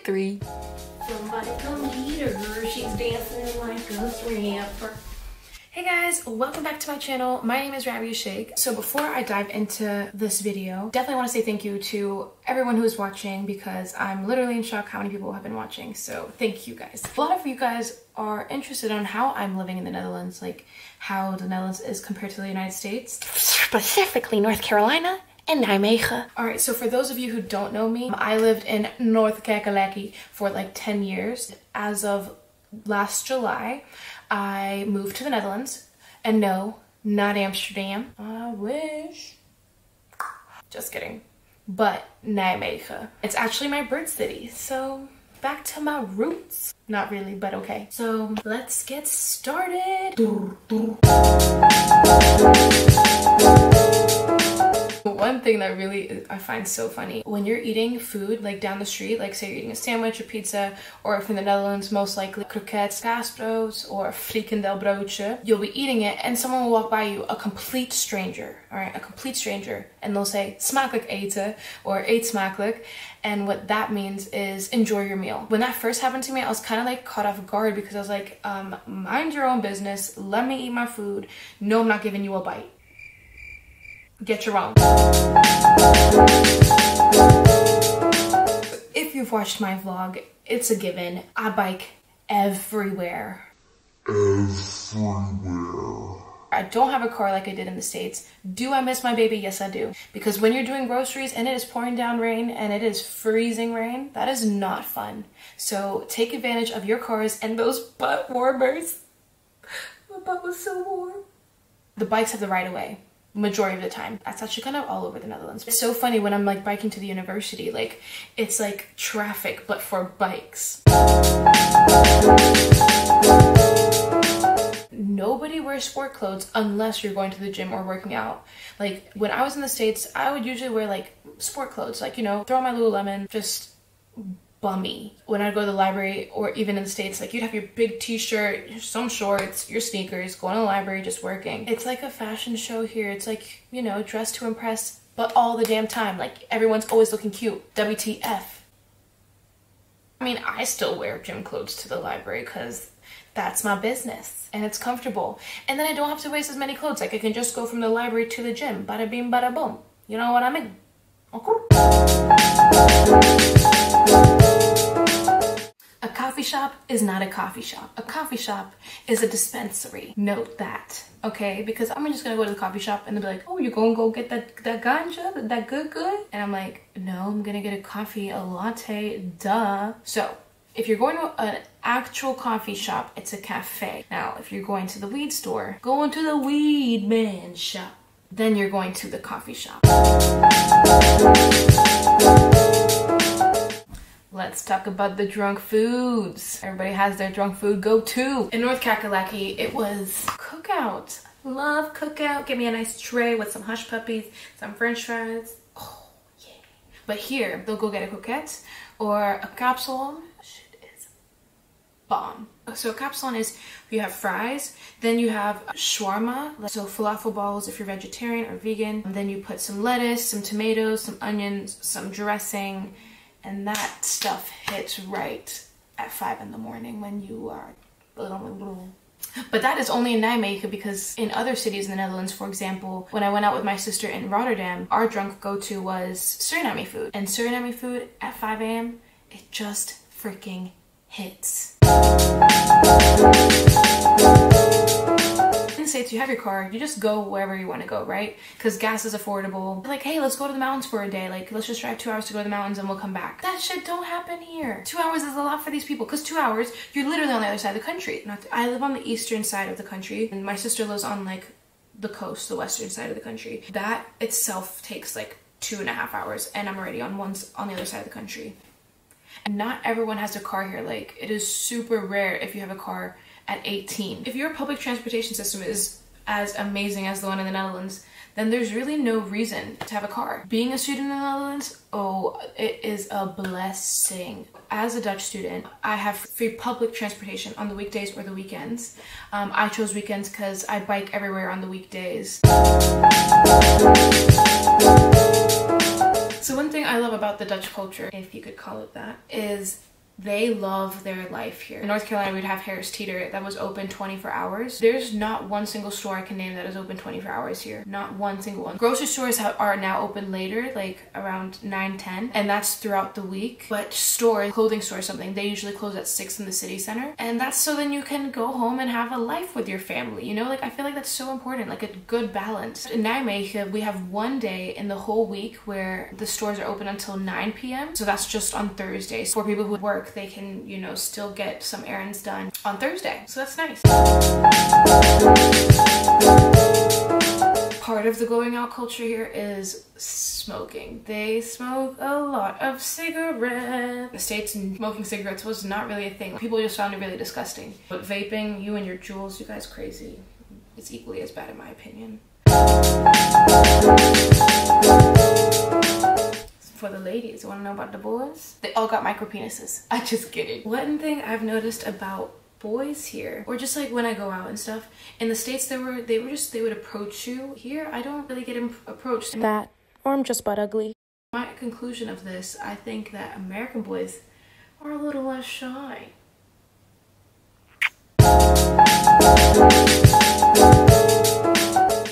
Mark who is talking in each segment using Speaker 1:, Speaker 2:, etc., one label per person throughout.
Speaker 1: 3.
Speaker 2: Somebody come get her. She's dancing like a stripper.
Speaker 1: Hey guys, welcome back to my channel. My name is Rabia Sheikh. So before I dive into this video, definitely want to say thank you to everyone who's watching because I'm literally in shock how many people have been watching. So thank you guys. A lot of you guys are interested on how I'm living in the Netherlands, like how the Netherlands is compared to the United States. Specifically North Carolina and Nijmegen. Alright, so for those of you who don't know me, I lived in North Carolina for like 10 years. As of last July, I moved to the Netherlands, and no, not Amsterdam. I wish. Just kidding. But Nijmegen. It's actually my birth city, so back to my roots. Not really, but okay. So let's get started. One thing that really I find so funny, when you're eating food like down the street, like say you're eating a sandwich or pizza, or if in the Netherlands, most likely kroket, kaasbrood, or frikandelbroodje, you'll be eating it and someone will walk by you, a complete stranger, all right, a complete stranger, and they'll say smakelijk eten or eet smakelijk, and what that means is enjoy your meal. When that first happened to me, I was kind of like caught off guard because I was like, mind your own business, let me eat my food. No, I'm not giving you a bite. Get your own. If you've watched my vlog, it's a given. I bike everywhere. I don't have a car like I did in the States. Do I miss my baby? Yes, I do. Because when you're doing groceries and it is pouring down rain and it is freezing rain, that is not fun. So take advantage of your cars and those butt warmers. My butt was so warm. The bikes have the right of way. Majority of the time. That's actually kind of all over the Netherlands. It's so funny when I'm like biking to the university, like it's like traffic but for bikes. Nobody wears sport clothes unless you're going to the gym or working out. Like when I was in the States, I would usually wear like sport clothes, like, you know, throw on my Lululemon, just bummy. When I'd go to the library, or even in the States, like you'd have your big t-shirt, some shorts, your sneakers, going to the library, just working. It's like a fashion show here. It's like, you know, dress to impress, but all the damn time. Like everyone's always looking cute. WTF. I mean, I still wear gym clothes to the library because that's my business and it's comfortable. And then I don't have to waste as many clothes. Like I can just go from the library to the gym. Bada bing, bada boom. You know what I mean? Okay. A coffee shop is not a coffee shop. A coffee shop is a dispensary. Note that, okay? Because I'm just gonna go to the coffee shop and they'll be like, oh, you're gonna go get that ganja, that good? And I'm like, no, I'm gonna get a coffee, a latte, duh. So if you're going to an actual coffee shop, it's a cafe. Now, if you're going to the weed store, going to the weed man shop, then you're going to the coffee shop. Let's talk about the drunk foods. Everybody has their drunk food go-to. In North Carolina, it was cookout. Love cookout. Give me a nice tray with some hush puppies, some french fries. Oh, yeah. But here, they'll go get a croquette or a capsule. Shit is bomb. So a capsule is, you have fries, then you have shawarma, so falafel balls if you're vegetarian or vegan. And then you put some lettuce, some tomatoes, some onions, some dressing, and that stuff hits right at 5 in the morning when you are But that is only in Nijmegen, because in other cities in the Netherlands, for example, when I went out with my sister in Rotterdam, our drunk go-to was Suriname food. And Suriname food at 5 a.m., it just freaking hits. In the States, you have your car, you just go wherever you want to go, right? Because gas is affordable. Like, hey, let's go to the mountains for a day. Like, let's just drive 2 hours to go to the mountains and we'll come back. That shit don't happen here. 2 hours is a lot for these people, because 2 hours, you're literally on the other side of the country. I live on the eastern side of the country, and my sister lives on like the coast, the western side of the country. That itself takes like 2.5 hours, and I'm already on the other side of the country. And not everyone has a car here. Like, it is super rare if you have a car at 18. If your public transportation system is as amazing as the one in the Netherlands, then there's really no reason to have a car. Being a student in the Netherlands, oh, it is a blessing. As a Dutch student, I have free public transportation on the weekdays or the weekends. I chose weekends because I bike everywhere on the weekdays. So one thing I love about the Dutch culture, if you could call it that, is They love their life here. In North Carolina, we'd have Harris Teeter that was open 24 hours. There's not one single store I can name that is open 24 hours here. Not one single one. Grocery stores are now open later, like around 9, 10, and that's throughout the week. But stores, clothing stores, something, they usually close at 6 in the city center. And that's so then you can go home and have a life with your family, you know? Like, I feel like that's so important, like a good balance. In Nijmegen, we have one day in the whole week where the stores are open until 9 p.m. So that's just on Thursdays. For people who work, they can, you know, still get some errands done on Thursday. So that's nice. Part of the going out culture here is smoking. They smoke a lot of cigarettes. In the States, smoking cigarettes was not really a thing. People just found it really disgusting. But vaping, you and your Juuls, you guys crazy. It's equally as bad in my opinion. For the ladies, you want to know about the boys? They all got micro penises. I'm just kidding. One thing I've noticed about boys here, or just like when I go out and stuff, in the States they would approach you. Here I don't really get approached.
Speaker 3: That, or I'm just butt ugly.
Speaker 1: My conclusion of this, I think that American boys are a little less shy.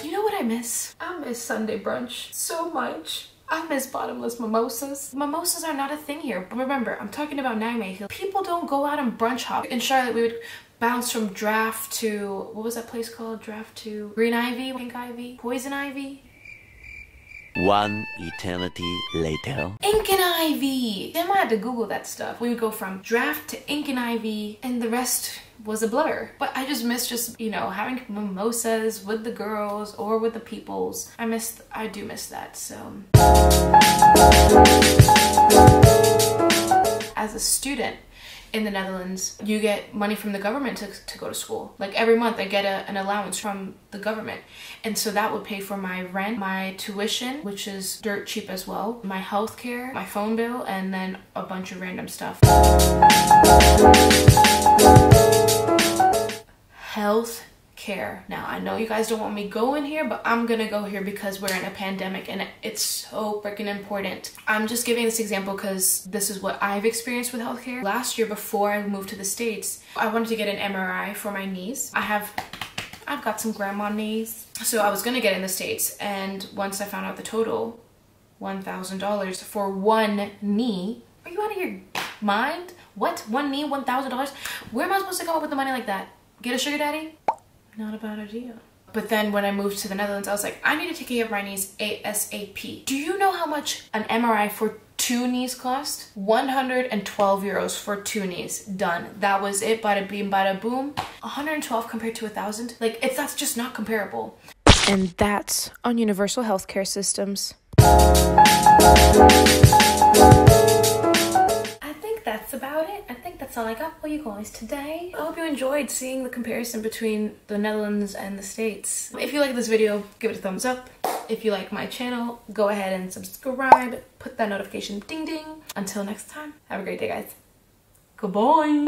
Speaker 1: You know what I miss? I miss Sunday brunch so much. I miss bottomless mimosas. Mimosas are not a thing here. But remember, I'm talking about Nijmegen. People don't go out and brunch hop. In Charlotte, we would bounce from Draft to, what was that place called? Draft to Green Ivy, Pink Ivy, Poison Ivy.
Speaker 4: One eternity later.
Speaker 1: Ink and Ivy! Then I had to Google that stuff. We would go from Draft to Ink and Ivy, and the rest was a blur. But I just miss just, you know, having mimosas with the girls or with the peoples. I do miss that, so. As a student in the Netherlands, you get money from the government to go to school. Like every month I get an allowance from the government. And so that would pay for my rent, my tuition, which is dirt cheap as well, my health care, my phone bill, and then a bunch of random stuff. Health care. Now, I know you guys don't want me going here, but I'm gonna go here because we're in a pandemic and it's so freaking important. I'm just giving this example because this is what I've experienced with healthcare. Last year, before I moved to the States, I wanted to get an MRI for my knees. I've got some grandma knees. So I was gonna get in the States, and once I found out the total, $1,000 for one knee. Are you out of your mind? What? One knee, $1,000? Where am I supposed to come up with the money like that? Get a sugar daddy? Not a bad idea. But then when I moved to the Netherlands, I was like, I need to take care of my knees ASAP. Do you know how much an MRI for 2 knees cost? 112 euros for 2 knees. Done. That was it. Bada bing, bada boom. 112 compared to 1,000? Like, that's just not comparable.
Speaker 3: And that's on universal healthcare systems.
Speaker 1: That's about it. I think that's all I got for you guys today. I hope you enjoyed seeing the comparison between the Netherlands and the States. If you like this video, give it a thumbs up. If you like my channel, go ahead and subscribe. Put that notification ding ding. Until next time, have a great day, guys. Goodbye.